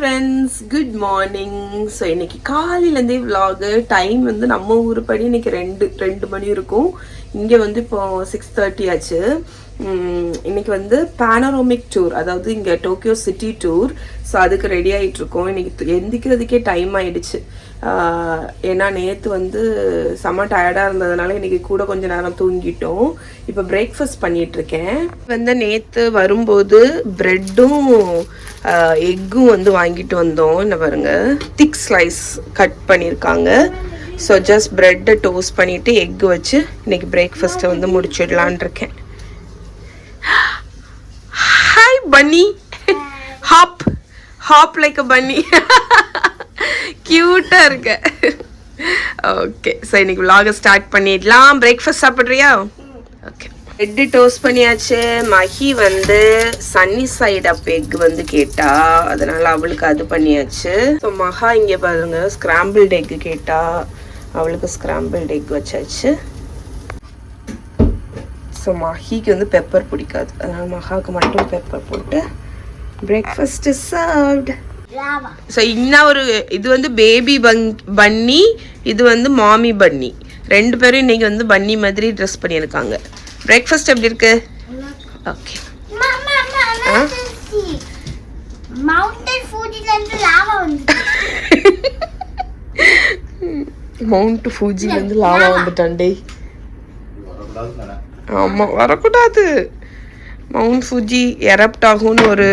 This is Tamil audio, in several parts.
Friends, good morning. ஸோ இன்னைக்கு காலையிலேருந்தே விலாகு. டைம் வந்து நம்ம ஊர் படி இன்னைக்கு ரெண்டு மணி இருக்கும். இங்கே வந்து இப்போ 6:30 ஆச்சு. இன்னைக்கு வந்து பேனரோமிக் டூர், அதாவது இங்கே டோக்கியோ சிட்டி டூர். ஸோ அதுக்கு ரெடி ஆகிட்டு இருக்கோம். இன்னைக்கு எந்திக்கிறதுக்கே டைம் ஆயிடுச்சு. ஏன்னா நேற்று வந்து செம்ம டயர்டாக இருந்ததுனால இன்னைக்கு கூட கொஞ்சம் நேரம் தூங்கிட்டோம். இப்போ பிரேக்ஃபாஸ்ட் பண்ணிகிட்ருக்கேன். வந்து நேற்று வரும்போது ப்ரெட்டும் எக்கும் வந்து வாங்கிட்டு வந்தோம். என்ன பாருங்க, திக் ஸ்லைஸ் கட் பண்ணியிருக்காங்க. ஸோ ஜஸ்ட் ப்ரெட்டை டோஸ்ட் பண்ணிவிட்டு எக்கு வச்சு இன்னைக்கு பிரேக்ஃபாஸ்ட்டை வந்து முடிச்சிடலான் இருக்கேன். ஹாய் பன்னி, ஹாப் ஹாப் லைக் அ பன்னி, கியூட்டாக இருக்கு. ஓகே, ஸோ இன்னைக்கு விலாகை ஸ்டார்ட் பண்ணிடலாம். பிரேக்ஃபாஸ்ட் சாப்பிட்றியா? ஓகே, எட்டு டோஸ்ட் பண்ணியாச்சு. மஹி வந்து சன்னி சைட் அப் எக் வந்து கேட்டா, அதனால அவளுக்கு அது பண்ணியாச்சு. ஸோ மஹா இங்கே பாருங்க ஸ்கிராம்பிள்டு எக் கேட்டா, அவளுக்கு ஸ்கிராம்பிள்டு எக் வச்சாச்சு. ஸோ மஹிக்கு வந்து பெப்பர் பிடிக்காது, அதனால மஹாவுக்கு மட்டும் பெப்பர் போட்டு பிரேக்ஃபாஸ்ட் இஸ் சர்வ்ட். ஸோ இன்னும் ஒரு இது வந்து பேபி பன்னி, இது வந்து மாமி பன்னி. ரெண்டு பேரும் இன்னைக்கு வந்து பன்னி மாதிரி ட்ரெஸ் பண்ணியிருக்காங்க. பிரேக்ஃபாஸ்ட் எப்படி இருக்கு? ஓகே. மவுண்ட் ஃபூஜிலேருந்து லாவா வந்துட்டான்டே. ஆமாம், வரக்கூடாது. மவுண்ட் ஃபூஜி எரப்ட் ஆகும்னு ஒரு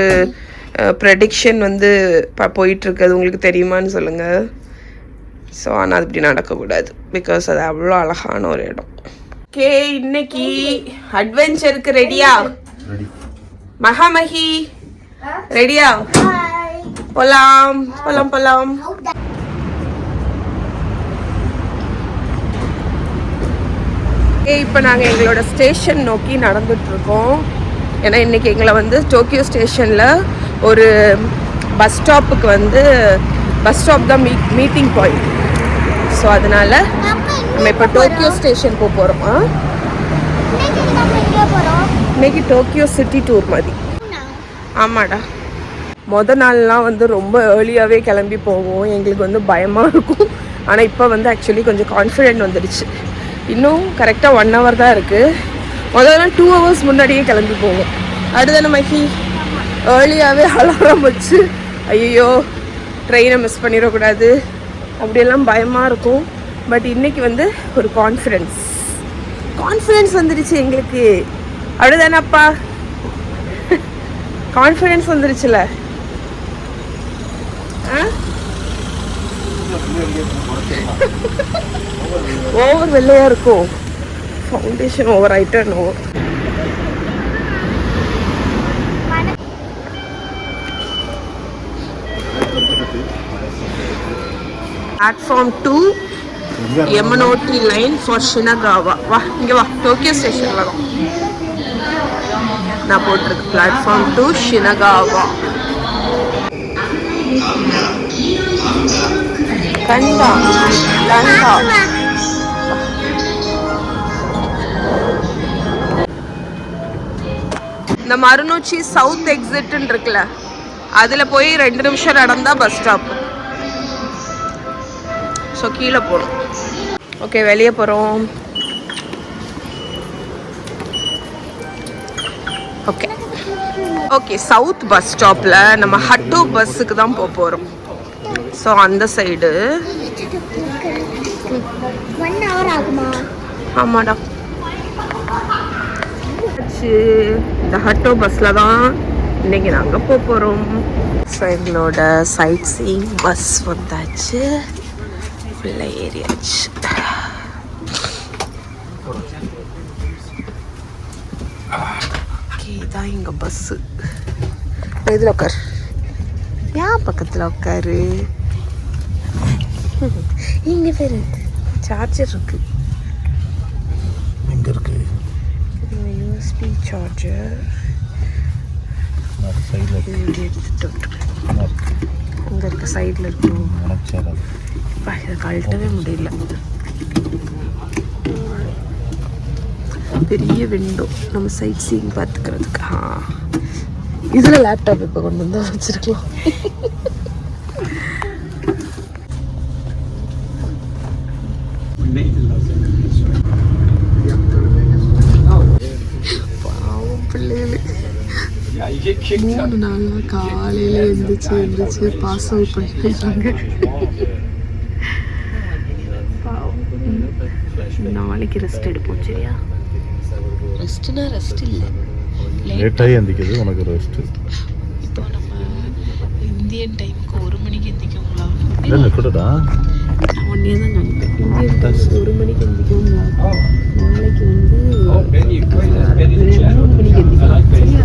ப்ரெடிக்ஷன் வந்து போயிட்டுருக்கு. அது உங்களுக்கு தெரியுமான்னு சொல்லுங்கள். ஸோ ஆனால் அது இப்படி நடக்கக்கூடாது, பிகாஸ் அது அவ்வளோ அழகான ஒரு இடம். ஓகே, இன்னைக்கு அட்வென்ச்சருக்கு ரெடியா? மகாமஹி ரெடியா? போலாம் போலாம் போலாம். இப்போ நாங்கள் எங்களோட ஸ்டேஷன் நோக்கி நடந்துட்டுருக்கோம். ஏன்னா இன்றைக்கி எங்களை வந்து டோக்கியோ ஸ்டேஷனில் ஒரு பஸ் ஸ்டாப்புக்கு வந்து பஸ் ஸ்டாப் தான் மீட்டிங் பாயிண்ட். ஸோ அதனால் நம்ம இப்போ டோக்கியோ ஸ்டேஷன் போக போகிறோம். இன்னைக்கு டோக்கியோ சிட்டி டூர் மாதிரி. ஆமாடா, நாள்லாம் வந்து ரொம்ப ஏர்லியாகவே கிளம்பி போவோம். எங்களுக்கு வந்து பயமாக இருக்கும். ஆனால் இப்போ வந்து ஆக்சுவலி கொஞ்சம் கான்ஃபிடென்ட் வந்துடுச்சு. இன்னும் கரெக்டாக 1 hour தான் இருக்குது. முதல்ல 2 hours முன்னாடியே கிளம்பி போவோம். அடுத்த மஹி ஏர்லியாகவே அலாரம் வச்சு ஐயோ ட்ரெயினை மிஸ் பண்ணிடக்கூடாது அப்படியெல்லாம் பயமாக இருக்கும். பட் இன்றைக்கி வந்து ஒரு கான்ஃபிடென்ஸ் வந்துடுச்சு எங்களுக்கு. அப்படிதானப்பா? கான்ஃபிடென்ஸ் வந்துடுச்சுல. ஓவர் வெள்ளையா இருக்கும், ஃபவுண்டேஷன் ஓவர் ஆயிட்டா. Platform 2 Yamanote line for Shinagawa. வா இங்கே வா, டோக்கியோ ஸ்டேஷனில் தான் நான் போட்டிருக்கு. Platform 2 Shinagawa. கண்டா கண்டா. இந்த மருநூச்சி சவுத் எக்ஸிட்னு இருக்குல்ல, அதில் போய் 2 நிமிஷம் நடந்தா பஸ் ஸ்டாப். ஸோ கீழே போகணும். ஓகே, வெளியே போகிறோம். ஓகே ஓகே, சவுத் பஸ் ஸ்டாப்பில் நம்ம ஹட்டோ பஸ்ஸுக்கு தான் போக போகிறோம். ஸோ அந்த சைடு. ஆமாடா, இந்த ஹட்டோ பஸ்ஸில் தான் இன்னைக்கு நாங்கள் போக போகிறோம். ஸோ எங்களோட சைட் சீயிங் பஸ் வந்தாச்சு, உள்ள ஏரியாச்சு. இதான் எங்க பஸ்ஸு. இதில் உட்காரு, ஏன் பக்கத்தில் உட்காரு. இங்கே பேர் சார்ஜர் இருக்கு. எங்கே இருக்கு? யூஎஸ்பி சார்ஜர் அங்கே இருக்க சைடில் இருக்கும். இதை கழட்டவே முடியல. பெரிய விண்டோ நம்ம சைட் சீயிங் பார்த்துக்கிறதுக்கு. இதில் லேப்டாப் இப்போ கொண்டு வந்து வச்சுருக்கலாம். 3 நாளாக காலையில் எழுந்திரிச்சு பாஸ் அவுட் பண்ணிடுறாங்க. நாளைக்கு ரெஸ்ட் எடுப்போம். சரியா? ரெஸ்ட்னா ரெஸ்ட் இல்லை, லேட்டாகி எந்திக்கிறது உனக்கு ரெஸ்ட். இப்போ நம்ம இந்தியன் டைமுக்கு 1 மணிக்கு எந்திரிக்கோங்களா? இல்லை கூடடா, நான் ஒன்றே தான் நினைப்பேன். இந்தியன் டைம் 1 மணிக்கு எந்திரிக்கோங்களா? நாளைக்கு வந்து 3 மணிக்கு எந்திரிக்கலாம். சரியா?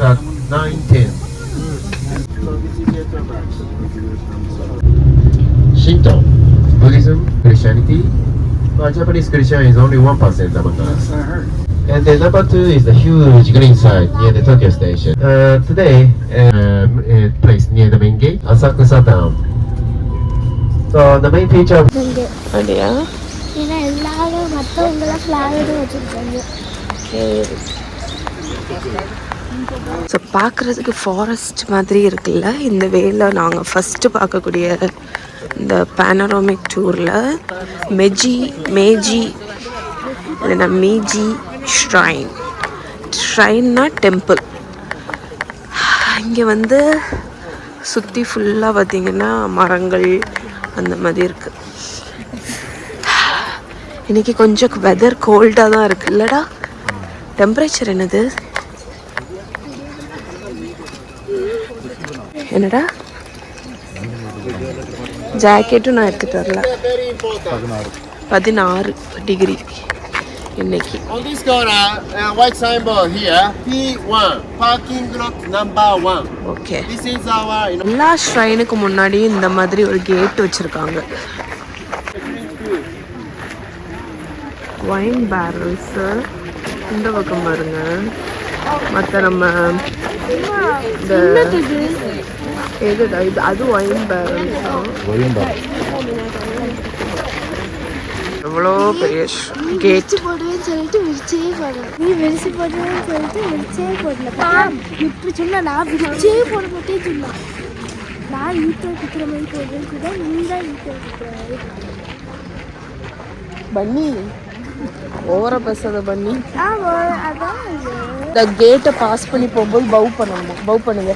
At 9:10. Shinto, Buddhism, Christianity. Japanese Christian is only 1% among us. And the number 2 is the huge green sign near the Tokyo station. Today, place near the main gate, Asakusa Town. So the main feature of அப்படியா? ஏன்னா எல்லாரும் மற்றவங்களாம் ஃப்ளாக் வச்சுருக்காங்க. ஸோ பார்க்குறதுக்கு ஃபாரஸ்ட் மாதிரி இருக்குல்ல இந்த வேலை. நாங்கள் ஃபஸ்ட்டு பார்க்கக்கூடிய இந்த பேனரோமிக் டூரில் மேஜி இல்லைன்னா மீஜி ஷ்ரைன்னா டெம்பிள். இங்கே வந்து சுற்றி ஃபுல்லாக பார்த்திங்கன்னா மரங்கள் அந்த மாதிரி இருக்குது. இன்றைக்கி கொஞ்சம் வெதர் கோல்டாக தான் இருக்குது இல்லைடா? டெம்பரேச்சர் என்னது? என்னடா? ஜாக்கெட்டும் நான் எடுத்துகிட்டு வரல. 16 டிகிரி இன்னைக்கு. on this corner, white signboard here, P1, parking lot number 1. Okay. This is our எல்லா ஷ்ரைனுக்கு முன்னாடியும் இந்த மாதிரி ஒரு கேட் வச்சுருக்காங்க. ஒயின் பேரல்ஸு இந்த பக்கம் பாருங்க. மற்ற நம்ம இந்த எதுடா இது? அது ஒயின் பேரல்ஸ் தான். எவ்வளோ பெரிய கேட். போடுவேன்னு சொல்லிட்டு விரிச்சே போடுறேன். நீ விரிச்சு போடுவேன்னு சொல்லிட்டு விரிச்சே போடல. இப்படி சொன்னா நான் விரிச்சே போட மாட்டேன்னு சொன்னா. நான் ஈட்டோ குத்துற மாதிரி போடுறேன்னு கூட நீ தான் ஈட்டோ குத்துற மாதிரி. பண்ணி ஓவரா பேசாத பண்ணி. அதான் இந்த கேட்டை பாஸ் பண்ணி போகும்போது பவ் பண்ணுங்க.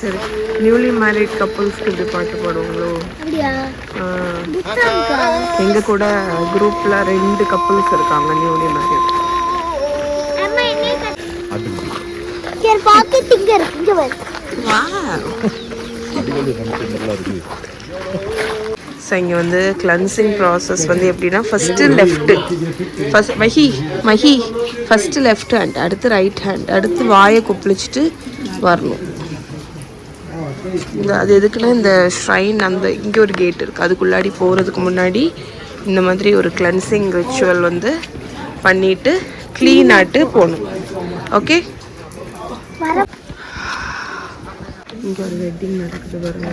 சரி, நியூலி மேரிட் கப்புள்ஸ்க்கு இப்படி பாட்டு பாடுவாங்களோ? எங்க கூட குரூப்ல 2 கப்புள்ஸ் இருக்காங்க நியூலி மேரிட். ஸோ இங்கே வந்து கிளன்சிங் ப்ராசஸ் வந்து எப்படின்னா ஃபஸ்ட்டு ஃபஸ்ட்டு லெஃப்ட் ஹேண்ட், அடுத்து ரைட் ஹேண்ட், அடுத்து வாயை கொப்பளிச்சுட்டு வரணும். அது எதுக்குன்னா இந்த ஷ்ரைன் அந்த இங்கே ஒரு கேட் இருக்குது, அதுக்குள்ளாடி போகிறதுக்கு முன்னாடி இந்த மாதிரி ஒரு கிளன்சிங் ரிச்சுவல் வந்து பண்ணிவிட்டு க்ளீன் ஆட்டு போகணும். ஓகே, இங்கே ஒரு வெட்டிங் நடக்குது பாருங்க.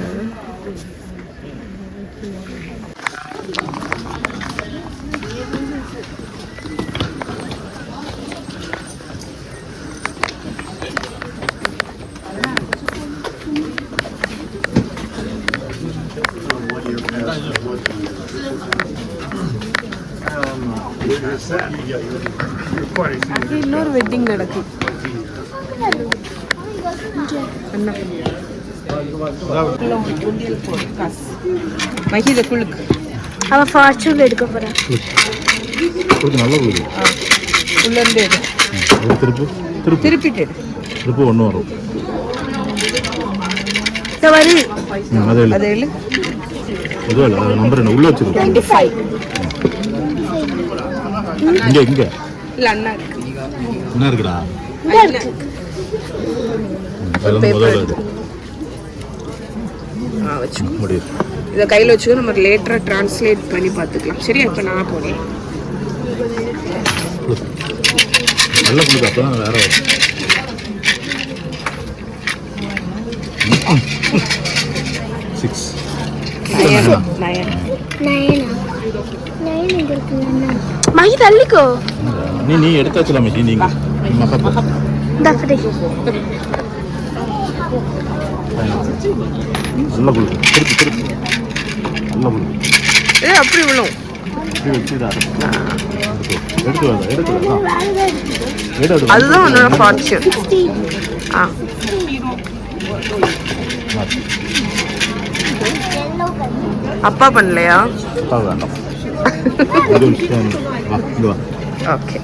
இன்னொரு வெட்டிங் நடக்கும். அவன் ஃபார்ச்சூன் எடுக்க போறான். உள்ள இருந்து திருப்பிட்டு திருப்பி ஒன்று வரும். அது நம்பர் என்ன உள்ள வச்சிருக்கு? 25. இங்க இல்ல, அண்ணா இருக்கு. என்ன இருக்குடா? அதில் பேப்பர் முதல்ல எடுத்து வச்சுக்கோ. முடியும். இதை கையில் வச்சுக்கோ, நம்ம லேட்டராக ட்ரான்ஸ்லேட் பண்ணி பார்த்துக்கலாம். சரியா? இப்போ நான் போனேன். நல்ல புழுக்கு அப்போ தான் வேற வரும். 6 மகி தள்ளிக்கோ. நீ எடுத்தாச்சுலாம் மிட்டி நீங்கள் மக்கா இந்த ஃப்ரீ நல்ல புழுக்கு திருப்பி நல்ல புழுக்கு அப்படி விழும். இப்படி வச்சுதா எடுத்து அதுதான் உன்னோட ஃபார்ச்சூன். ஆ அப்பா பண்ணலையா? வேண்டாம். ஓகே.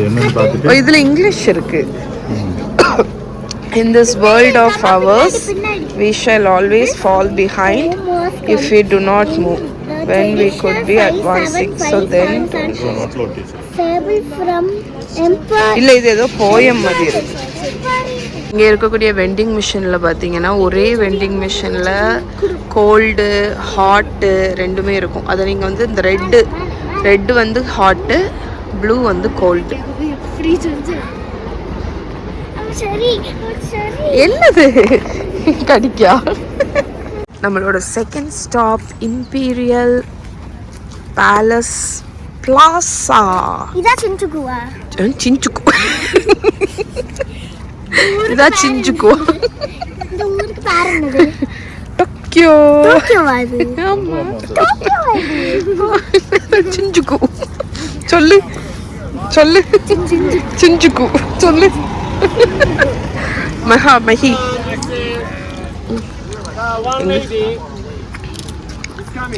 என்னன்னு பார்த்துட்டு இதுல இங்கிலீஷ் இருக்கு. In this world of ours, we shall always fall behind if we do not move when we could be advancing. So then, fable from empire. இல்ல இது ஏதோ போயம் மாதிரி இருக்கு. இங்க இருக்கக்கூடிய வெண்டிங் மிஷின்ல பாத்தீங்கன்னா ஒரே வெண்டிங் மிஷின்ல கோல்டு ஹாட்டு ரெண்டுமே இருக்கும். அதை நீங்க வந்து இந்த ரெட் வந்து ஹாட்டு, ப்ளூ வந்து கோல்டு. சரி என்னது கடிக்கா? நம்மளோட second stop imperial palace plaza. இதா சிஞ்சுகுவா. சிஞ்சுக்கு இதா சிஞ்சுக்கு. இந்த ஊருக்கு பேர் என்னது? டோக்கியோ. டோக்கியோவா இது? ஆமா டோக்கியோவா இது? சிஞ்சுக்கு சொல்லு சிஞ்சுக்கு சொல்லு. மஹி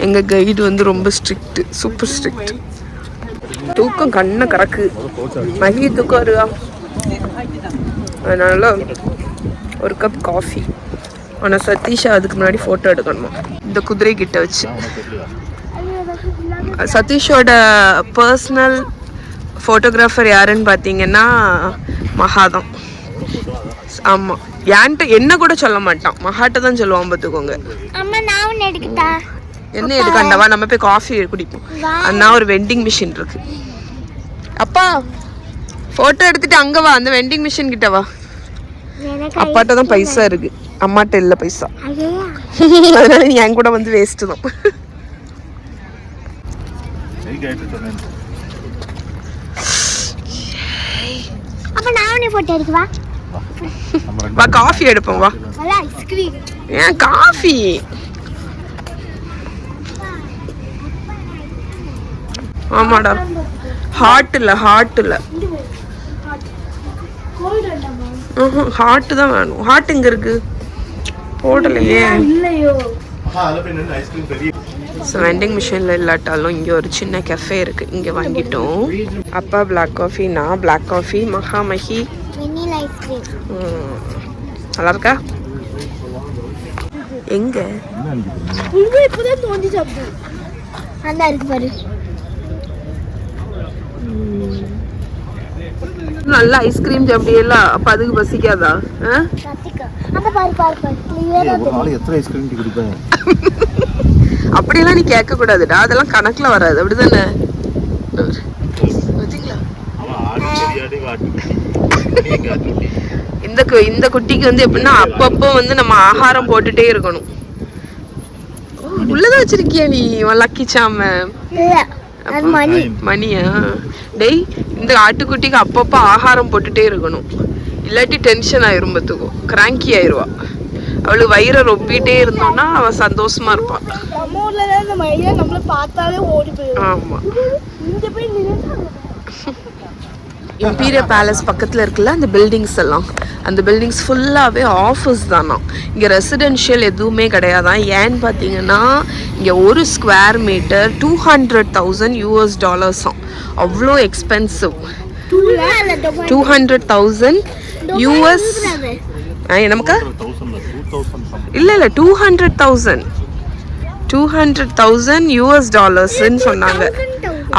எங்க கைடு வந்து ரொம்ப ஸ்ட்ரிக்ட், சூப்பர் ஸ்ட்ரிக்ட். தூக்கம் கண்ணை கறக்கு. மகி தூக்கம் வருவா. அதனால ஒரு கப் காஃபி. ஆனால் சதீஷா அதுக்கு முன்னாடி ஃபோட்டோ எடுக்கணுமா இந்த குதிரை கிட்ட வச்சு. சதீஷோட பர்சனல் ஃபோட்டோகிராஃபர் யாருன்னு பார்த்தீங்கன்னா மகாதான். ஆமாம், ஏன்ட்ட என்ன கூட சொல்ல மாட்டான், மகாட்ட தான் சொல்லுவான். பார்த்துக்கோங்க. அம்மா நான் ஒன்று எடுக்கட்டா? என்ன எடுக்கண்டவா? நம்ம போய் காஃபி குடிப்போம். அண்ணா ஒரு வெண்டிங் மிஷின் இருக்கு. அப்பா ஃபோட்டோ எடுத்துட்டு அங்கே வா, அந்த வெண்டிங் மிஷின் கிட்ட வா. அப்பாட்ட தான் பைசா இருக்கு, அம்மாட்ட இல்லை பைசா. அதனால நீ என் கூட வந்து வேஸ்ட்டு தான். அப்ப நான் ஒன்று போட்டோ எடுக்கவா? வா காஃபி எடுப்போம் வா. ஐஸ்கிரீம். ஏன் காஃபி? ஆமாடா, ஹாட் இல்லை ஹாட்டு தான் வேணும். ஹாட் எங்க இருக்கு? போடலையே. ஸோ வெண்டிங் மிஷினில் இல்லாட்டாலும் இங்கே ஒரு சின்ன கெஃபே இருக்குது, இங்கே வாங்கிட்டோம். அப்பா பிளாக் காஃபி, நான் black coffee, Mahi vanilla ice cream. நல்லா இருக்கா? எங்க இங்க இப்போதான் தோண்டி சாப்பிடு. அந்த இருக்கு பாரு. நல்ல ஐஸ்கிரீம் சாப்பிடியல்ல, அப்ப அதுக்கு பசிக்காதா? அந்த பாரு கிளியரா தெரியும். எத்தனை ஐஸ்கிரீம் குடிப்பேன்? அப்படியெல்லாம் நீ கேட்க கூடாதுடா, அதெல்லாம் கணக்குல வராது. அப்படிதானே? இந்த குட்டிக்கு வந்து எப்படின்னா அப்பப்போ வந்து நம்ம ஆகாரம் போட்டுட்டே இருக்கணும். உள்ளதான் வச்சிருக்கியா நீ லக்கி சாம? மணியா? டேய், இந்த ஆட்டுக்குட்டிக்கு அப்பப்போ ஆகாரம் போட்டுட்டே இருக்கணும், இல்லாட்டி டென்ஷன் ஆயிரும், பார்த்துக்கோ, கிராங்கி ஆயிடுவா. அவளுக்கு வயிறை ரொப்பிட்டே இருந்தோம்னா அவள் சந்தோஷமா இருப்பாள். ஆமா. இம்பீரியல் பேலஸ் பக்கத்தில் இருக்குல்ல அந்த பில்டிங்ஸ் எல்லாம், அந்த பில்டிங்ஸ் ஃபுல்லாகவே ஆஃபீஸ் தானா. இங்கே ரெசிடென்ஷியல் எதுவுமே கிடையாதான். ஏன்னு பார்த்தீங்கன்னா இங்கே ஒரு ஸ்கொயர் மீட்டர் $200,000 அவ்வளோ எக்ஸ்பென்சிவ். 200,000 US. நமக்கு இல்லை $200,000 சொன்னாங்க.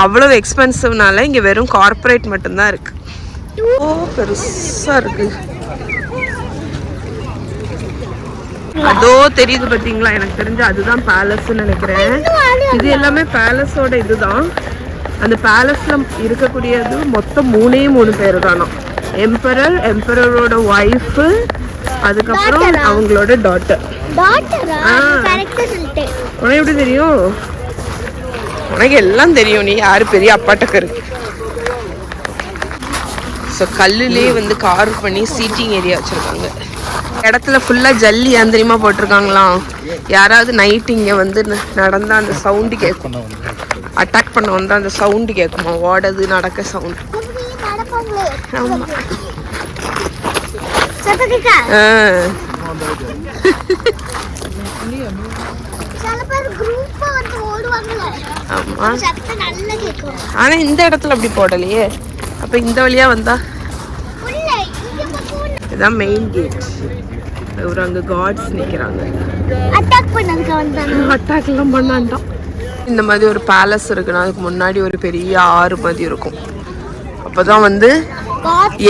அவ்வளவு எக்ஸ்பென்சிவ்னால இங்கே வெறும் கார்பரேட் மட்டும்தான் இருக்கு. ஓ பெருசாக இருக்கு. அதோ தெரியுது பாத்தீங்களா, எனக்கு தெரிஞ்சு அதுதான் பேலஸ்ன்னு நினைக்கிறேன். இது எல்லாமே பேலஸோட இதுதான். அந்த பேலஸ்ல இருக்கக்கூடியது மொத்தம் 3 பேர் தானா. எம்பரர், எம்பரரோட ஒய்ஃப், அதுக்கப்புறம் அவங்களோட டாட்டர். உனக்கு எப்படி தெரியும்? உனக்கு எல்லாம் தெரியும், நீ யாரு பெரிய அப்பாட்டக்கரு. ஸோ கல்லுலேயே வந்து கார்வ் பண்ணி சீட்டிங் ஏரியா வச்சுருக்காங்க. இடத்துல ஃபுல்லாக ஜல்லி அந்தரிமா போட்டிருக்காங்களாம். யாராவது நைட் இங்கே வந்து நடந்தால் அந்த சவுண்டு கேட்கும். அட்டாக் பண்ண வந்தால் அந்த சவுண்டு கேட்குமா, ஓடது நடக்க சவுண்டு. ஆமாம். ஆமாம். ஆனால் இந்த இடத்துல அப்படி போடலையே. அப்போ இந்த வழியா வந்தா இதுதான் மெயின் கேட். ஒரு அங்கே காட்ஸ் நிற்கிறாங்க. அட்டாக் எல்லாம் பண்ணாண்டாம். இந்த மாதிரி ஒரு பேலஸ் இருக்குன்னா அதுக்கு முன்னாடி ஒரு பெரிய ஆறு மாதிரி இருக்கும். அப்போதான் வந்து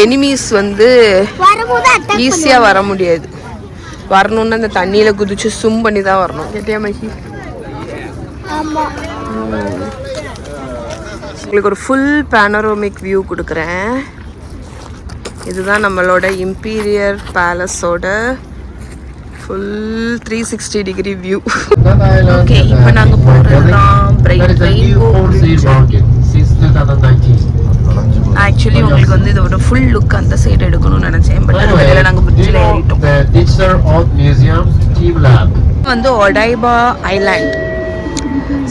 எனிமீஸ் வந்து ஈஸியாக வர முடியாது. வரணும்னு அந்த தண்ணியில குதிச்சு சும் பண்ணி தான் வரணும். கேட்டியா மகி? உங்களுக்கு ஒரு ஃபுல் பேனரோமிக் வியூ கொடுக்குறேன். இதுதான் நம்மளோட இம்பீரியர் பேலஸோட ஃபுல் 360 டிகிரி வியூ. ஓகே, இப்போ நாங்கள் போகிறதுலாம் ஆக்சுவலி உங்களுக்கு வந்து இதோட ஃபுல் லுக் அந்த சைடு எடுக்கணும்னு நினைச்சேன். பட் அதில் நாங்கள் பிரிட்ஜில் ஏறிட்டோம். வந்து ஒடைபா ஐலாண்ட்.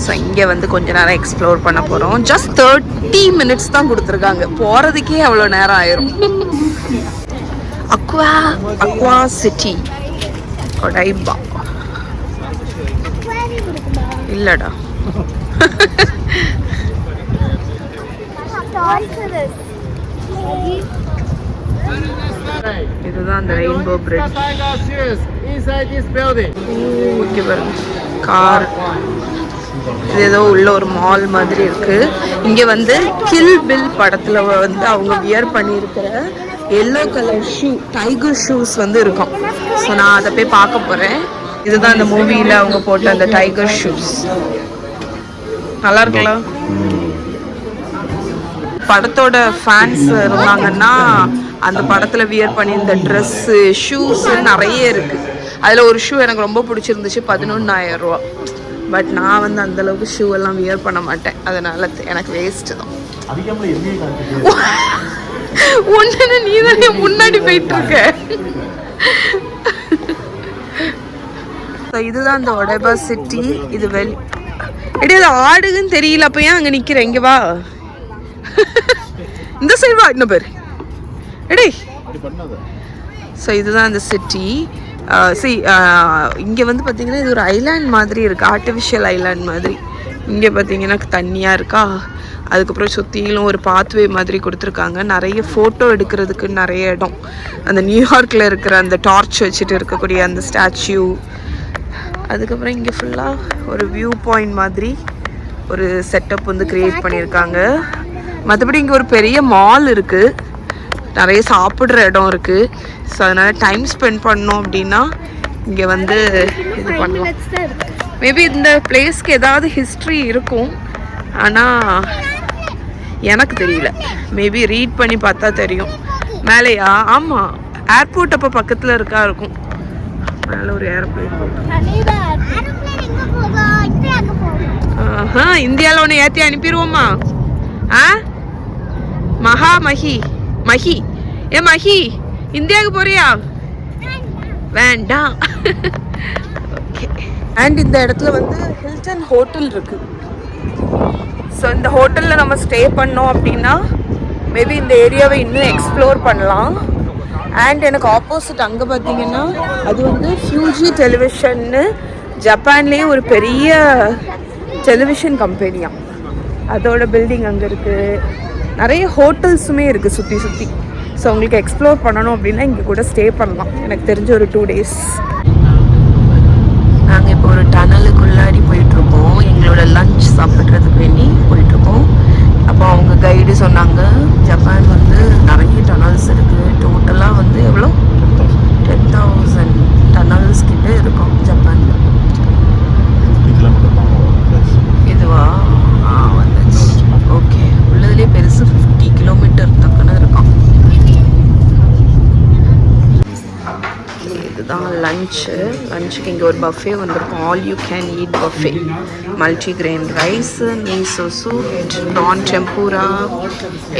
ஸோ இங்கே வந்து கொஞ்ச நேரம் எக்ஸ்ப்ளோர் பண்ண போகிறோம். ஜஸ்ட் 30 மினிட்ஸ் தான் கொடுத்துருக்காங்க. போகிறதுக்கே அவ்வளோ நேரம் ஆயிரும். அக்வா சிட்டி ஒடைபா இல்லடா. இதுதான் அந்த ரெயின்போ பிரிட்ஜ். ஓகே பாருங்க, கார். இது ஏதோ உள்ள ஒரு மால் மாதிரி இருக்கு. இங்க வந்து கில் பில் படத்துல வந்து அவங்க வியர் பண்ணியிருக்கிற yellow colour shoe, tiger shoes வந்து இருக்கும். ஸோ நான் அதை போய் பார்க்க போறேன். இதுதான் அந்த மூவியில அவங்க போட்ட அந்த டைகர் ஷூஸ். நல்லா இருக்கலாம். படத்தோட ஃபேன்ஸ் இருந்தாங்கன்னா அந்த படத்துல வியர் பண்ணி இந்த ட்ரெஸ்ஸு, ஷூஸ் நிறைய இருக்கு. அதுல ஒரு ஷூ எனக்கு ரொம்ப பிடிச்சிருந்துச்சு, 11,000 ரூபா. பட் நான் வந்து அந்த அளவுக்கு ஷூ எல்லாம் வியர் பண்ண மாட்டேன். அதனால எனக்கு வேஸ்ட் தான். ஒன்னு நீ தானே முன்னாடி போயிட்டு இருக்க. இதுதான் இந்த ஒடைபா சிட்டி. இது இடையில ஆடுன்னு தெரியல. அப்ப ஏன் அங்க நிக்கிற? இங்க வா, இந்த சைடு வா. இன்னும் பேர் எடே. ஸோ இதுதான் இந்த சிட்டி. இங்கே வந்து பார்த்தீங்கன்னா இது ஒரு ஐலாண்ட் மாதிரி இருக்குது, ஆர்டிஃபிஷியல் ஐலாண்ட் மாதிரி. இங்கே பார்த்தீங்கன்னா தண்ணியாக இருக்கா. அதுக்கப்புறம் சுற்றிலும் ஒரு பாத்வே மாதிரி கொடுத்துருக்காங்க. நிறைய ஃபோட்டோ எடுக்கிறதுக்கு நிறைய இடம். அந்த நியூயார்க்கில் இருக்கிற அந்த டார்ச் வச்சுட்டு இருக்கக்கூடிய அந்த ஸ்டாச்சு. அதுக்கப்புறம் இங்கே ஃபுல்லாக ஒரு வியூ பாயிண்ட் மாதிரி ஒரு செட்டப் வந்து க்ரியேட் பண்ணியிருக்காங்க. மற்றபடி இங்கே ஒரு பெரிய மால் இருக்குது, நிறைய சாப்பிட்ற இடம் இருக்குது. ஸோ அதனால் டைம் ஸ்பெண்ட் பண்ணோம் அப்படின்னா இங்கே வந்து இது பண்ணலாம். மேபி இந்த பிளேஸ்க்கு ஏதாவது ஹிஸ்ட்ரி இருக்கும், ஆனால் எனக்கு தெரியல. மேபி ரீட் பண்ணி பார்த்தா தெரியும். மேலேயா? ஆமாம், ஏர்போர்ட் அப்போ பக்கத்தில் இருக்கும். மேலே ஒரு ஏரோப்ளேன். இந்தியாவில் ஒன்று ஏற்றி அனுப்பிடுவோமா? மகி ஏ மகி, இந்தியாவுக்கு போறியா? வேண்டாம். ஓகே. அண்ட் இந்த இடத்துல வந்து ஹில்டன் ஹோட்டல் இருக்கு. ஸோ இந்த ஹோட்டலில் நம்ம ஸ்டே பண்ணோம் அப்படின்னா மேபி இந்த ஏரியாவை இன்னும் எக்ஸ்ப்ளோர் பண்ணலாம். அண்ட் எனக்கு ஆப்போசிட் அங்கே பார்த்தீங்கன்னா அது வந்து ஃபியூஜி டெலிவிஷன்னு ஜப்பான்லேயே ஒரு பெரிய டெலிவிஷன் கம்பெனியாக. அதோட பில்டிங் அங்கே இருக்குது. நிறைய ஹோட்டல்ஸுமே இருக்குது சுற்றி. ஸோ உங்களுக்கு எக்ஸ்ப்ளோர் பண்ணணும் அப்படின்னா இங்கே கூட ஸ்டே பண்ணலாம். எனக்கு தெரிஞ்ச ஒரு 2 days. நாங்கள் இப்போ ஒரு டனலுக்குள்ளாடி போயிட்டுருக்கோம். எங்களோட லஞ்ச் சாப்பிட்றதுக்கு வேண்டி போயிட்டுருக்கோம். அப்போ அவங்க கைடு சொன்னாங்க ஜப்பான் வந்து நிறைய டனல்ஸ் இருக்குது. டோட்டலாக வந்து எவ்வளோ 10,000 டனல்ஸ் கிட்ட இருக்கும். லஞ்சுக்கு இங்கே ஒரு பஃபே வந்திருக்கும். All you can eat buffet. Multigrain rice, miso soup, prawn tempura,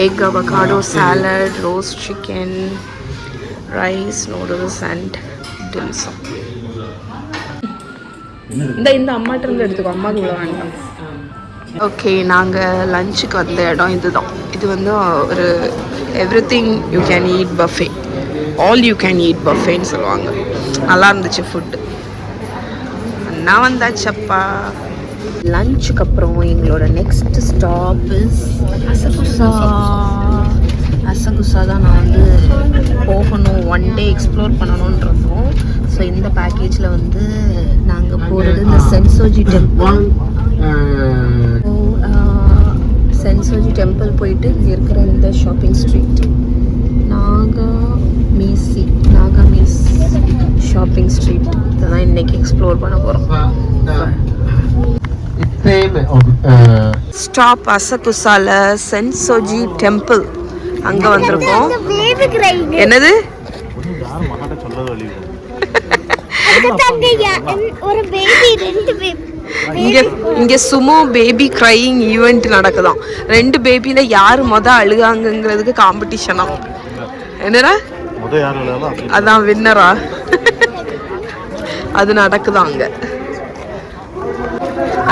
egg avocado salad, roast chicken, rice, noodles and dim sum. இந்த அம்மாட்ட இருந்து எடுத்துக்கோ, அம்மாவுக்கு இவ்வளோ வேண்டாம். ஓகே, நாங்கள் லஞ்சுக்கு வந்த இடம் இதுதான். இது வந்து ஒரு everything you can eat buffet, all you can eat பஃபேன்னு சொல்லுவாங்க. நல்லா இருந்துச்சு ஃபுட்டு. அண்ணா வந்தாச்சப்பா. லஞ்சுக்கு அப்புறம் எங்களோட next stop is Asakusa. Asakusa தான் நான் வந்து போகணும், ஒன் டே எக்ஸ்ப்ளோர் பண்ணணும்னு இருந்தோம். ஸோ இந்த பேக்கேஜில் வந்து நாங்கள் போகிறது இந்த சென்சோஜி டெம்பிள். சென்சோஜி டெம்பிள் போயிட்டு இங்கே இருக்கிற இந்த ஷாப்பிங் ஸ்ட்ரீட் நாகாமீஸ் ஷாப்பிங் ஸ்ட்ரீட் இதெல்லாம் இன்னைக்கு எக்ஸ்ப்ளோர் பண்ண போகிறோம். ஸ்டாப் அசகுசால சென்சோஜி டெம்பிள் அங்கே வந்திருக்கோம். என்னது இங்க சுமோ பேபி கிரையிங் ஈவெண்ட் நடக்குதாம். 2 பேபில யாரு அழுகாங்கிறதுக்கு காம்படிஷனா? என்னடா அதான் வின்னரா? அது நடக்குதான் அங்க.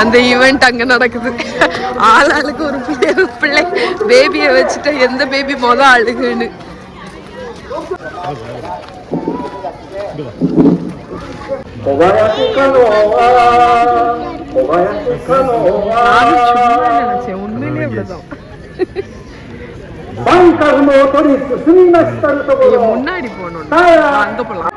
அந்த ஈவெண்ட் அங்க நடக்குது. ஆளாளுக்கு ஒரு பிள்ளை பேபியை வச்சுட்டு எந்த பேபி அழுகுன்னு. உண்மையிலே முன்னாடி போகணும், அங்க போலாம்.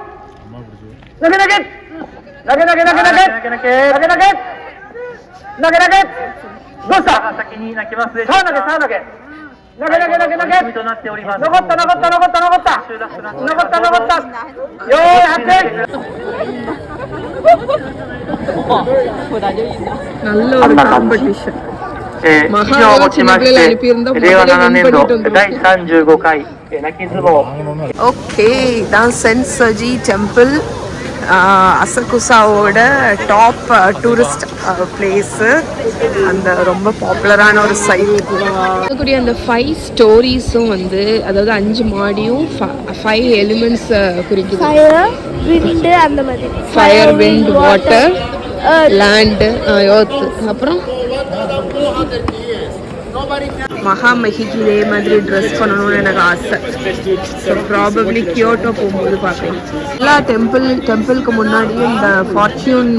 நல்ல ஒரு காம்படிஷன். ஓகே, இதான் சென்சோஜி டெம்பிள், அசகுசாவோட டாப் டூரிஸ்ட் பிளேஸு. அந்த ரொம்ப பாப்புலரான ஒரு சைட். கூடிய அந்த 5 ஸ்டோரிஸும் வந்து, அதாவது 5 மாடியும் 5 எலிமெண்ட்ஸ் குறிக்குது. Fire, wind, water, land, earth. அப்புறம் மகாமகிக்கு இதே மாதிரி ட்ரெஸ் பண்ணணும்னு எனக்கு ஆசை. ஸோ ப்ராபப்ளி கியோட்டோ போகும்போது பார்க்கலாம். எல்லா டெம்பிளுக்கு முன்னாடியும் இந்த ஃபார்ச்சூன்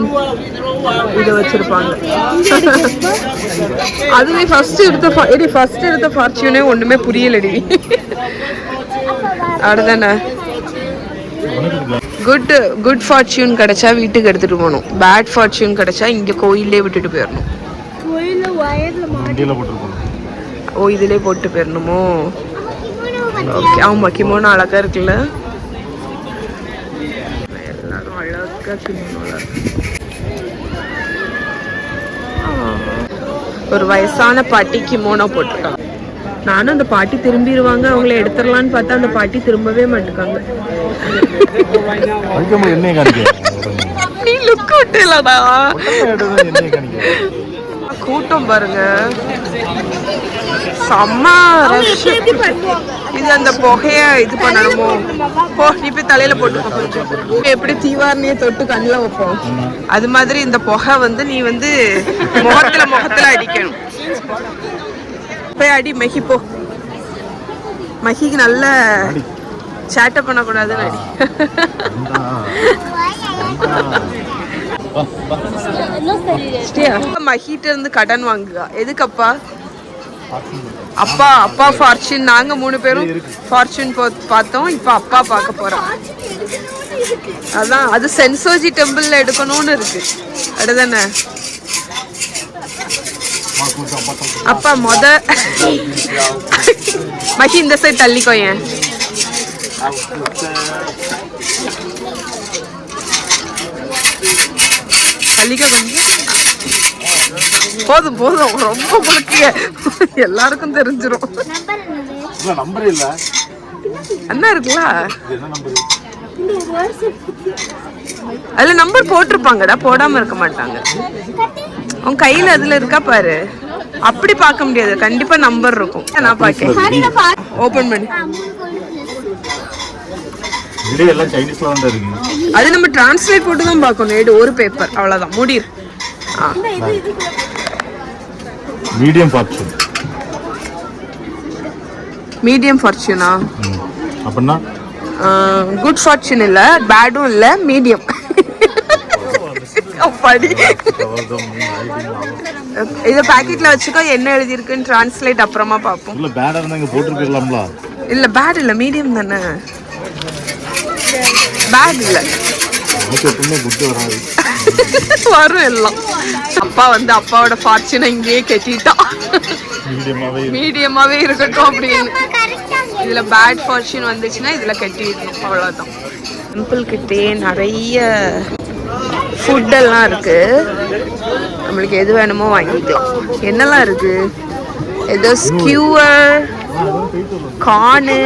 இதை வச்சுருப்பாங்க. அதுவே ஃபர்ஸ்ட் எடுத்த ஃபார்ச்சூனே ஒன்றுமே புரியலடி. அப்படிதானே? குட் ஃபார்ச்சூன் கிடைச்சா வீட்டுக்கு எடுத்துகிட்டு போகணும். பேட் ஃபார்ச்சூன் கிடைச்சா இங்கே கோயிலே விட்டுட்டு போயிடணும். ஓ, இதிலே போட்டு போயிடணுமோ? ஓகே. ஆமாம், கிமோனோ அழகா இருக்குல்ல. எல்லாரும் அழகா கிமோனோல. ஒரு வயசான பாட்டி கிமோனோ போட்டிருக்காங்க. நானும் அந்த பாட்டி திரும்பிடுவாங்க, அவங்கள எடுத்துடலான்னு பார்த்தா அந்த பாட்டி திரும்பவே மாட்டுக்காங்க. நீ லுக் விட்டுலடா. கூட்டம் பாருங்க, செம்ம ரஷ். இது அந்த புகைய இது பண்ணணுமோ? போ, நீ போய் தலையில போட்டுக்கோ. கொஞ்சம் எப்படி தீவாரணையை தொட்டு கண்ணில் வைப்போம், அது மாதிரி இந்த புகை வந்து நீ வந்து முகத்துல அடிக்கணும். போய் அடி மகி, போ. மகிக்கு நல்ல சேட்டை பண்ணக்கூடாதுன்னு அடி. மகிட்ட இருந்து கடன் வாங்குக. எதுக்கப்பா? அப்பா ஃபார்ச்சூன். நாங்க 3 பேரும் ஃபார்ச்சூன் பார்த்தோம். இப்ப அப்பா பார்க்க போறோம். அதான், அது சென்சோஜி டெம்பிள்ல எடுக்கணும்னு இருக்கு. அதுதானே அப்பா? மகி இந்த சைடு தள்ளிக்கோயேன். தள்ளிக்க கொஞ்சம். போதும் ரொம்ப குளிக்கிய, எல்லாருக்கும் தெரிஞ்சிரும். அண்ணா இருக்குல்ல, அதுல நம்பர் போட்டிருப்பாங்கடா, போடாம இருக்க மாட்டாங்க. உன் கையில அதுல இருக்கா பாரு, அப்படி பார்க்க முடியாது, கண்டிப்பா நம்பர் இருக்கும். நான் பாக்கேன், ஓபன் பண்ணி. எல்லாம் சைனீஸ்ல தான் இருக்கு. அது நம்ம டிரான்ஸ்லேட் போட்டு தான் பார்க்கணும். எடு ஒரு பேப்பர், அவ்வளவுதான், முடியும். Medium fortune. மீடியம் ஃபார்ச்சூனா? அப்படின்னா குட் ஃபார்ச்சூன் இல்ல, பேடும் இல்ல, மீடியம். படி. இத பாக்கெட்ல வச்சுக்கோ, என்ன எழுதி இருக்குன்னு டிரான்ஸ்லேட் அப்புறமா பாப்போம். இல்ல பேடா இருந்தா இங்க போட்டுருக்கலாம்ல. இல்ல பேட் இல்ல, மீடியம் தானே. பேட் இல்ல, வரும் எல்லாம். அப்பா வந்து அப்பாவோட ஃபார்ச்சூனை இங்கேயே கட்டிட்டான், மீடியமாவே இருக்கட்டும் அப்படின்னு. இதுல பேட் ஃபார்ச்சூன் வந்துச்சுன்னா இதுல கட்டிடணும், அவ்வளவுதான். டெம்பிள் கிட்டே நிறைய ஃபுட் எல்லாம் இருக்கு, நம்மளுக்கு எது வேணுமோ வாங்கிக்கலாம். என்னெல்லாம் இருக்கு? ஏதோ ஸ்கியூவர், கார்னு.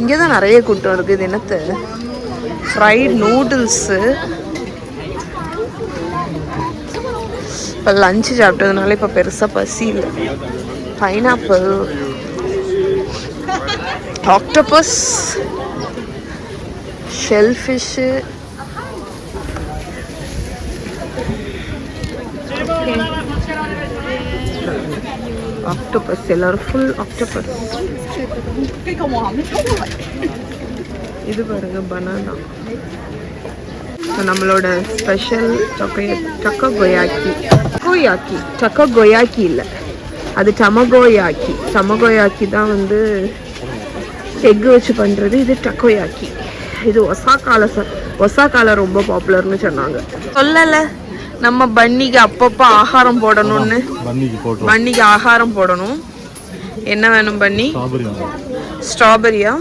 இங்கதான் நிறைய கூட்டம் இருக்கு. இது என்னத்து? Fried noodles. இப்போ லஞ்சு சாப்பிட்டதுனால இப்போ பெருசாக பசி இல்லை. பைனாப்பிள், ஆக்டோபஸ், ஷெல்ஃபிஷ்ஷு, ஆக்டோபஸ், எல்லாரும் ஃபுல் ஆக்டோபஸ். இது பாருங்க, பனானா. நம்மளோட ஸ்பெஷல் டக்கோயாக்கி. டக்கோயாக்கி இல்லை, அது டமகோயாக்கி. டமகோயாக்கி தான் வந்து எக் வச்சு பண்ணுறது. இது டக்கோயாக்கி. இது ஒசாக்கால ரொம்ப பாப்புலர்னு சொன்னாங்க. சொல்லலை நம்ம பன்னிக்கு அப்பப்போ ஆகாரம் போடணும்னு. பன்னிக்கு ஆகாரம் போடணும். என்ன வேணும் பன்னி? ஸ்ட்ராபெரியா?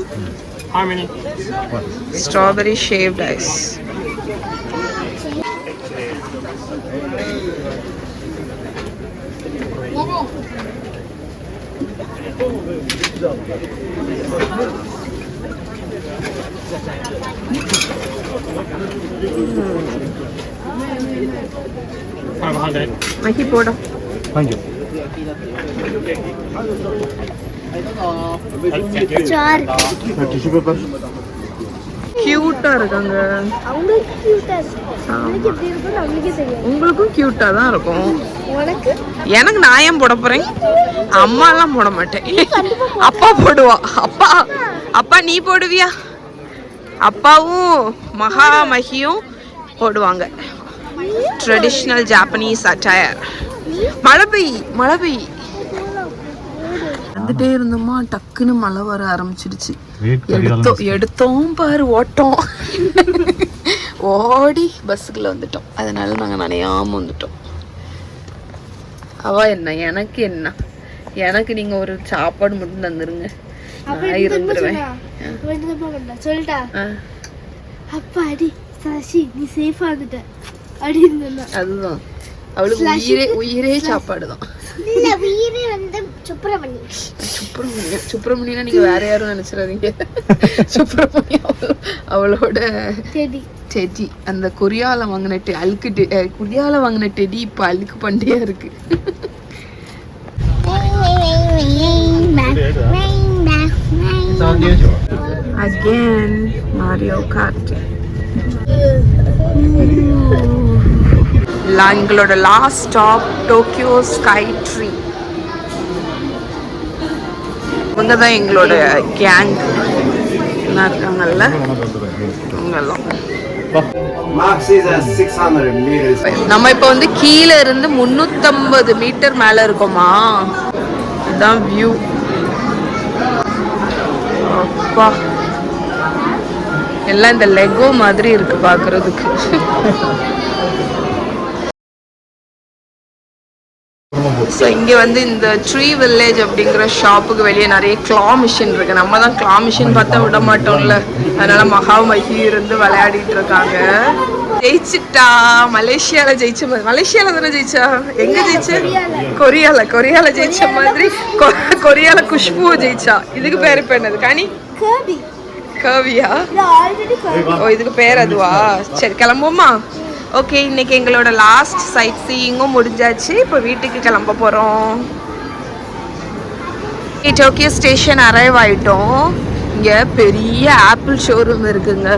Strawberry shaved ice. மகி போட. தேங்க்யூ. டிஷ்யூ பேப்பர் கியூட்டா இருக்காங்க. உங்களுக்கும் கியூட்டா தான் இருக்கும். எனக்கு நான் ஏன் போட போறேன்? அம்மா எல்லாம் போட மாட்டேன், அப்பா போடுவா. அப்பா நீ போடுவியா? அப்பாவும் மகியும் போடுவாங்க. Traditional Japanese attire. மழை பெய் வந்துட்டே இருந்தோமா, டக்குன்னு மழை வர ஆரம்பிச்சிடுச்சு. எடுத்தோம் பாரு, ஓட்டம் ஓடி பஸ்ஸுக்குள்ள வந்துட்டோம். அதனால நாங்க நனையாம வந்துட்டோம். அவ என்ன, எனக்கு என்ன, எனக்கு நீங்க ஒரு சாப்பாடு மட்டும் தந்துருங்க, நான் இருந்துருவேன். அதுதான் அவளுக்கு உயிரே சாப்பாடு தான். சுப்பிரமணியனா நீங்க வேற யாரும் நினைச்சிடாதீங்க. சுப்பிரமணியம் அவளோட டெடி. அந்த கொரியால வாங்கின டெடி இப்ப அழுக்கு பண்டியா இருக்கு. Again Mario Kart. எங்களோட last stop Tokyo sky tree. இவங்க தான் எங்களோட கேங் இருக்காங்கல்ல, இவங்கெல்லாம். நம்ம இப்போ வந்து கீழே இருந்து 350 மீட்டர் மேல இருக்கோமா. இதுதான் வியூ. அப்பா எல்லாம் இந்த லெகோ மாதிரி இருக்கு பாக்குறதுக்கு. ஸோ இங்கே வந்து இந்த ட்ரீ வில்லேஜ் அப்படிங்கிற ஷாப்புக்கு வெளியே நிறைய கிளா மிஷின் இருக்கு. நம்ம தான் கிளா மிஷின் பார்த்தா விட மாட்டோம்ல, அதனால மகி இருந்து விளையாடிட்டு இருக்காங்க. ஜெயிச்சுட்டா, மலேசியால ஜெயிச்ச மாதிரி. மலேசியால தானே ஜெயிச்சா? எங்க ஜெயிச்ச? கொரியால ஜெயிச்ச மாதிரி கொரியால குஷ்பு ஜெயிச்சா. இதுக்கு பேரு இப்ப என்னது? கர்வியா? ஆல்ரெடி ஓ இதுக்கு பேர் அதுவா? சரி கிளம்புவோமா? ஓகே, இன்னைக்கு எங்களோட லாஸ்ட் சைட் சீயிங்கும் முடிஞ்சாச்சு. இப்போ வீட்டுக்கு கிளம்ப போகிறோம். டோக்கியோ ஸ்டேஷன் அரைவ் ஆகிட்டோம். இங்கே பெரிய ஆப்பிள் ஷோரூம் இருக்குங்க.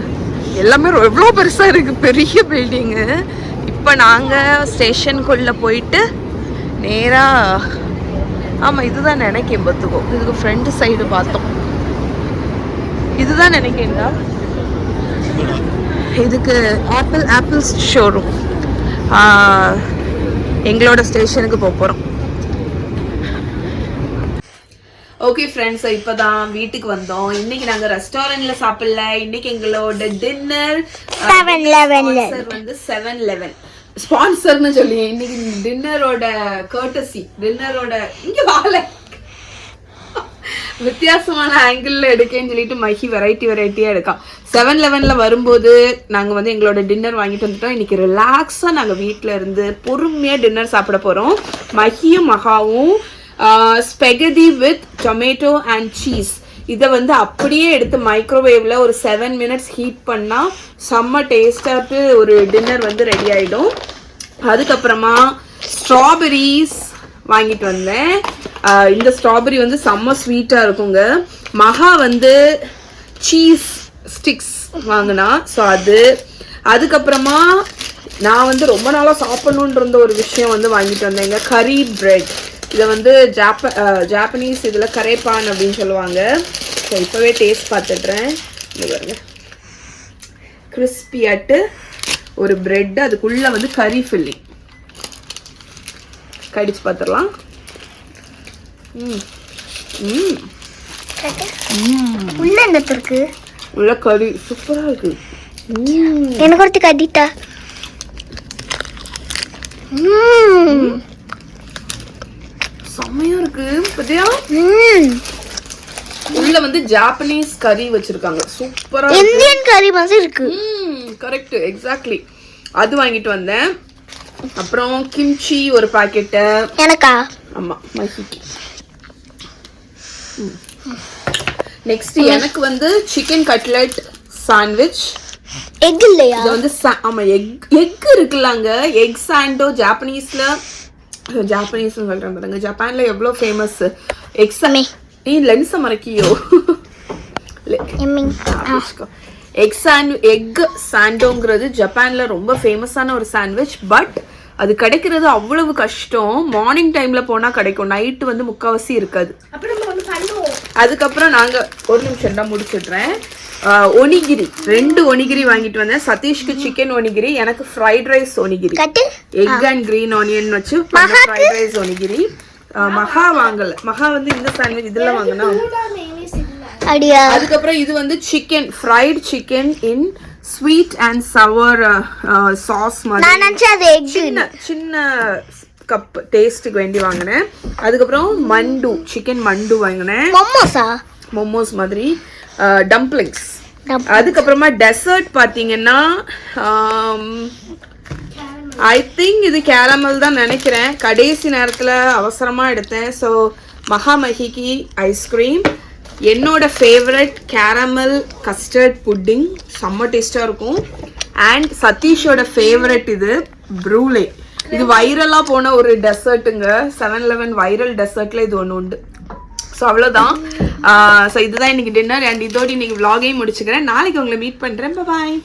எல்லாமே எவ்வளோ பெருசாக இருக்குது, பெரிய பில்டிங்கு. இப்போ நாங்கள் ஸ்டேஷனுக்குள்ளே போயிட்டு நேராக ஆமாம் இதுதான் நினைக்கேன் பார்த்துக்கோ. இதுக்கு ஃப்ரண்ட் சைடு பார்த்தோம், இதுதான் நினைக்கிறேன்டா. இதுக்கு ஆப்பிள் ஷோரூம். எங்களோட ஸ்டேஷனுக்கு போக போகிறோம். ஓகே ஃப்ரெண்ட்ஸ், இப்போ தான் வீட்டுக்கு வந்தோம். இன்னைக்கு நாங்கள் ரெஸ்டாரண்ட்டில் சாப்பிடல. இன்னைக்கு எங்களோட டின்னர் 7-Eleven வந்து 7-Eleven ஸ்பான்சர்னு சொல்லி இன்னைக்கு டின்னரோட கர்ட்டசி, டின்னரோட இங்கே வாழ வித்தியாசமான ஆங்கிள் எடுக்கேன்னு சொல்லிட்டு மஹி வெரைட்டியாக எடுக்கான். 7-Elevenல வரும்போது நாங்கள் வந்து எங்களோட டின்னர் வாங்கிட்டு வந்துட்டோம். இன்னைக்கு ரிலாக்ஸாக நாங்கள் வீட்டில் இருந்து பொறுமையாக டின்னர் சாப்பிட போகிறோம். மஹியும் மகாவும் spaghetti with tomato and cheese இதை வந்து அப்படியே எடுத்து மைக்ரோவேவில் ஒரு 7 minutes ஹீட் பண்ணால் செம்ம டேஸ்டாட்டு ஒரு டின்னர் வந்து ரெடி ஆகிடும். அதுக்கப்புறமா ஸ்ட்ராபெரிஸ் வாங்கிட்டு வந்தேன். இந்த ஸ்ட்ராபெரி வந்து செம்ம ஸ்வீட்டாக இருக்குங்க. மகா வந்து சீஸ் ஸ்டிக்ஸ் வாங்கினா. ஸோ அதுக்கப்புறமா நான் வந்து ரொம்ப நாளாக சாப்பிடணுன்ற ஒரு விஷயம் வந்து வாங்கிட்டு வந்தேங்க, கறி பிரெட். இதை வந்து ஜாப்பனீஸ் இதில் கரேப்பான் அப்படின்னு சொல்லுவாங்க. ஸோ இப்போவே டேஸ்ட் பார்த்துட்றேன். இது பாருங்க, கிறிஸ்பியாட்டு ஒரு பிரெட், அதுக்குள்ளே வந்து கறி ஃபில்லிங். கடிச்சு பார்த்துடலாம். உள்ள என்ன இருக்கு? உள்ள கறி சூப்பராக இருக்கு. எனக்கு ஒருத்தி கட்டிட்டா. செம்மையா இருக்கு பாத்தியா? உள்ள வந்து ஜாப்பனீஸ் கறி வச்சிருக்காங்க, சூப்பரா. இந்தியன் கறி மாதிரி இருக்கு. Correct, exactly. அது வாங்கிட்டு வந்தேன். அப்புறம் கிம்ச்சி ஒரு பாக்கெட்டு எனக்கா? ஆமா, மஹிக்கு. நெக்ஸ்ட் எனக்கு வந்து சிக்கன் கட்லெட் சாண்ட்விச். எக் இல்லையா? இது வந்து ஆமா எக் இருக்குல்லங்க, எக் சாண்டோ. ஜாப்பனீஸ்ல சொல்றேன் பாருங்க, ஜப்பான்ல எவ்வளவு ஃபேமஸ் எக். நீ லென்ஸ் மறக்கியோ? எக் சாண்டோங்கிறது ஜப்பான்ல ரொம்ப ஃபேமஸான ஒரு சாண்ட்விச். பட் அது கிடைக்கிறது அவ்வளவு கஷ்டம். மார்னிங் டைம்ல போனா கிடைக்கும், நைட்டு வந்து முக்காவாசி இருக்காது. அதுக்கப்புறம் நாங்க ஒரு நிமிஷம் தான் முடிச்சிடுறேன். ஒனிகிரி 2 ஒனிகிரி வாங்கிட்டு வந்தேன். சதீஷ்க்கு சிக்கன் ஒனிகிரி, எனக்கு fried rice onigiri, egg and green onion வச்சு ஃப்ரைட் ரைஸ் ஒனிகிரி. மகா வாங்கல, மகா வந்து இந்த சாண்ட்விச் இதெல்லாம் வாங்கினா. அதுக்கப்புறம் இது வந்து chicken, fried chicken in sweet and சவர் சாஸ் மாதிரி சின்ன கப் டேஸ்ட்டுக்கு வேண்டி வாங்கினேன். அதுக்கப்புறம் மண்டு, சிக்கன் மண்டு வாங்கினேன், மோமோஸ் மாதிரி, டம்ப்ளிங்ஸ். அதுக்கப்புறமா டெசர்ட் பார்த்தீங்கன்னா ஐ திங்க் இது கேரமல் தான் நினைக்கிறேன். கடைசி நேரத்தில் அவசரமாக எடுத்தேன். ஸோ மஹிக்கு ஐஸ்கிரீம், என்னோட ஃபேவரட் கேரமல் கஸ்டர்ட் புட்டிங், செம்ம டேஸ்டாக இருக்கும். அண்ட் சதீஷோட ஃபேவரட் இது ப்ரூலே. இது வைரலாக போன ஒரு டெசர்ட்டுங்க, 7-Eleven வைரல் டெசர்ட்டில் இது ஒன்று உண்டு. ஸோ அவ்வளோதான். ஸோ இதுதான் இன்னைக்கு டின்னர். அண்ட் இதோடு இன்னைக்கு vlog-ஐயும் முடிச்சுக்கிறேன். நாளைக்கு உங்களை மீட் பண்ணுறேன். பாய்.